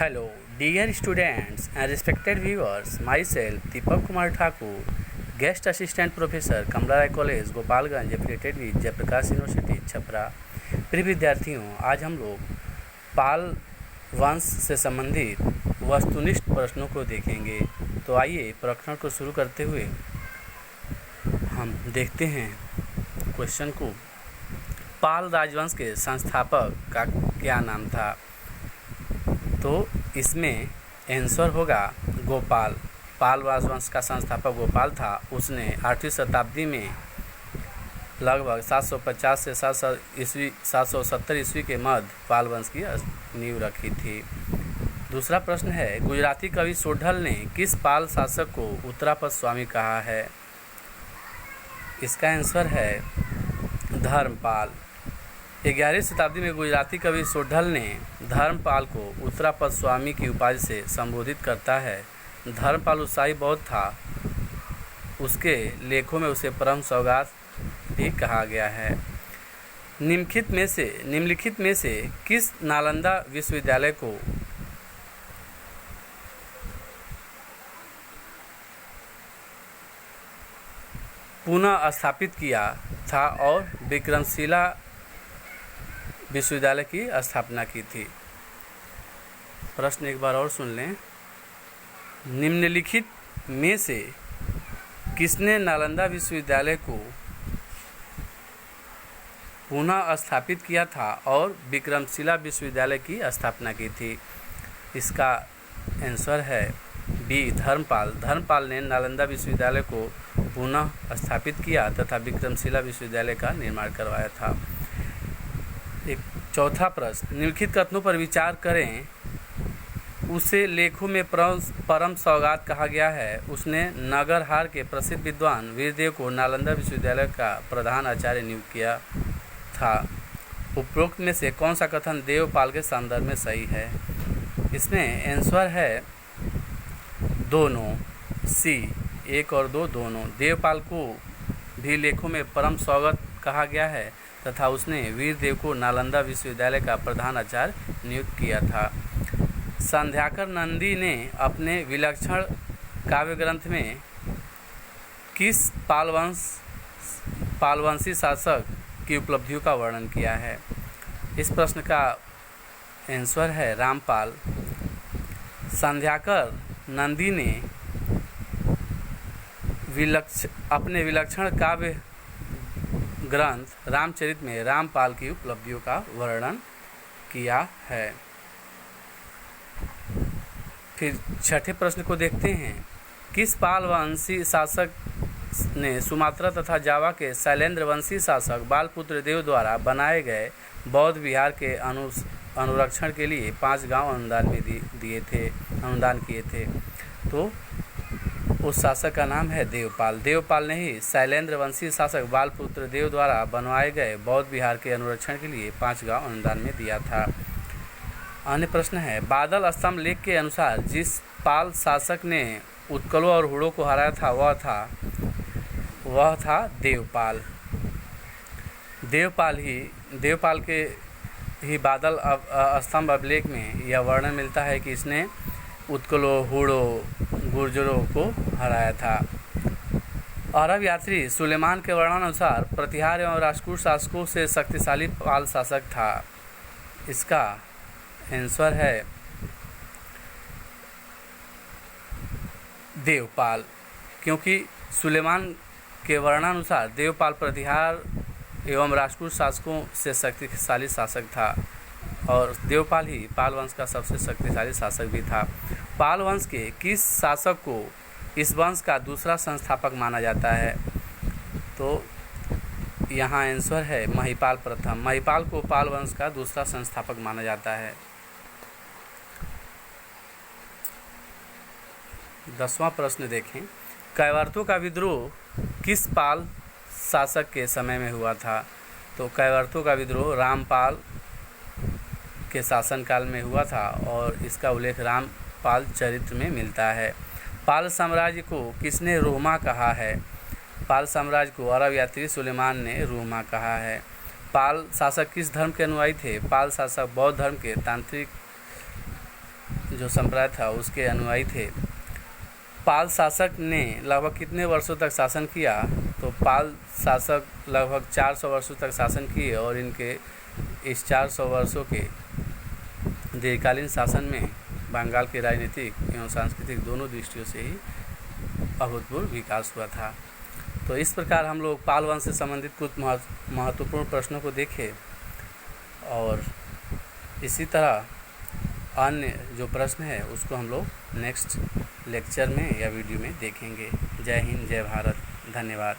Hello, dear students and respected viewers. Myself, Deepak Kumar Thakur, Guest Assistant Professor, Kamla Rai College, Gopalganj, affiliated with Jayaprakash university Chhapra. प्रिय विद्यार्थियों, आज हम लोग पाल वंश से संबंधित वस्तुनिष्ठ प्रश्नों को देखेंगे। तो आइए प्रकरण को शुरू करते हुए हम देखते हैं क्वेश्चन को। पाल राजवंश के संस्थापक का क्या नाम था? तो इसमें आंसर होगा गोपाल। पाल राजवंश का संस्थापक गोपाल था। उसने 8वीं शताब्दी में लगभग 750 से 770 ईस्वी के मध्य पाल वंश की नींव रखी थी। दूसरा प्रश्न है, गुजराती कवि सोढल ने किस पाल शासक को उत्तरापद स्वामी कहा है? इसका आंसर है धर्मपाल। 11वीं शताब्दी में गुजराती कवि सोढल ने धर्मपाल को उत्तरापद स्वामी की उपाधि से संबोधित करता है। धर्मपाल उत्साही बहुत था। उसके लेखों में उसे परम सौगात भी कहा गया है। निम्नलिखित में से किस नालंदा विश्वविद्यालय को पुनः स्थापित किया था और विक्रमशिला विश्वविद्यालय की स्थापना की थी? प्रश्न एक बार और सुन लें। निम्नलिखित में से किसने नालंदा विश्वविद्यालय को पुनः स्थापित किया था और विक्रमशिला विश्वविद्यालय की स्थापना की थी? इसका आंसर है बी, धर्मपाल। धर्मपाल ने नालंदा विश्वविद्यालय को पुनः स्थापित किया तथा विक्रमशिला विश्वविद्यालय का निर्माण करवाया था। एक चौथा प्रश्न, निम्नलिखित कथनों पर विचार करें। उसे लेखों में परम सौगात कहा गया है। उसने नगरहार के प्रसिद्ध विद्वान वीरदेव को नालंदा विश्वविद्यालय का प्रधान आचार्य नियुक्त किया था। उपरोक्त में से कौन सा कथन देवपाल के संदर्भ में सही है? इसमें आंसर है दोनों, सी, 1 और 2 दोनों। देवपाल को भी लेखों में परम सौगत कहा गया है तथा उसने वीरदेव को नालंदा विश्वविद्यालय का प्रधान आचार्य नियुक्त किया था। संध्याकर नंदी ने अपने विलक्षण काव्य ग्रंथ में किस पालवंशी शासक की उपलब्धियों का वर्णन किया है? इस प्रश्न का आंसर है रामपाल। संध्याकर नंदी ने अपने विलक्षण काव्य ग्रंथ रामचरित में रामपाल की उपलब्धियों का वर्णन किया है। फिर छठे प्रश्न को देखते हैं। किस पाल वंशी शासक ने सुमात्रा तथा जावा के शैलेंद्र वंशी शासक बालपुत्र देव द्वारा बनाए गए बौद्ध विहार के अनुरक्षण के लिए 5 गांव अनुदान किए थे? तो उस शासक का नाम है देवपाल। देवपाल ने ही शैलेंद्र वंशी शासक बालपुत्र देव द्वारा बनवाए गए बौद्ध विहार के अनुरक्षण के लिए 5 गांव अनुदान में दिया था। अन्य प्रश्न है, बादल स्तंभ लेख के अनुसार जिस पाल शासक ने उत्कलों और हुड़ों को हराया था वह था देवपाल। देवपाल के ही बादल स्तंभ अभिलेख में यह वर्णन मिलता है कि इसने उत्कलों, हुड़ों, गुर्जरों को हराया था। अरब यात्री सुलेमान के वर्णनानुसार प्रतिहार एवं राजपूत शासकों से शक्तिशाली पाल शासक था। इसका आंसर है देवपाल, क्योंकि सुलेमान के वर्णनानुसार देवपाल प्रतिहार एवं राजपूत शासकों से शक्तिशाली शासक था और देवपाल ही पाल वंश का सबसे शक्तिशाली शासक भी था। पाल वंश के किस शासक को इस वंश का दूसरा संस्थापक माना जाता है? तो यहाँ आंसर है महिपाल प्रथम। महिपाल को पाल वंश का दूसरा संस्थापक माना जाता है। 10वां प्रश्न देखें। कैवर्तों का विद्रोह किस पाल शासक के समय में हुआ था? तो कैवर्तों का विद्रोह रामपाल के शासनकाल में हुआ था और इसका उल्लेख रामपाल चरित्र में मिलता है। पाल साम्राज्य को किसने रोमा कहा है? पाल साम्राज्य को अरब यात्री सुलेमान ने रोमा कहा है। पाल शासक किस धर्म के अनुयायी थे? पाल शासक बौद्ध धर्म के तांत्रिक जो संप्रदाय था उसके अनुयायी थे। पाल शासक ने लगभग कितने वर्षों तक शासन किया? तो पाल शासक लगभग 400 वर्षों तक शासन किए और इनके इस 400 वर्षों के दीर्घकालीन शासन में बंगाल के राजनीतिक एवं सांस्कृतिक दोनों दृष्टियों से ही अभूतपूर्व विकास हुआ था। तो इस प्रकार हम लोग पाल वंश से संबंधित कुछ महत्वपूर्ण प्रश्नों को देखे और इसी तरह अन्य जो प्रश्न है उसको हम लोग नेक्स्ट लेक्चर में या वीडियो में देखेंगे। जय हिंद, जय भारत, धन्यवाद।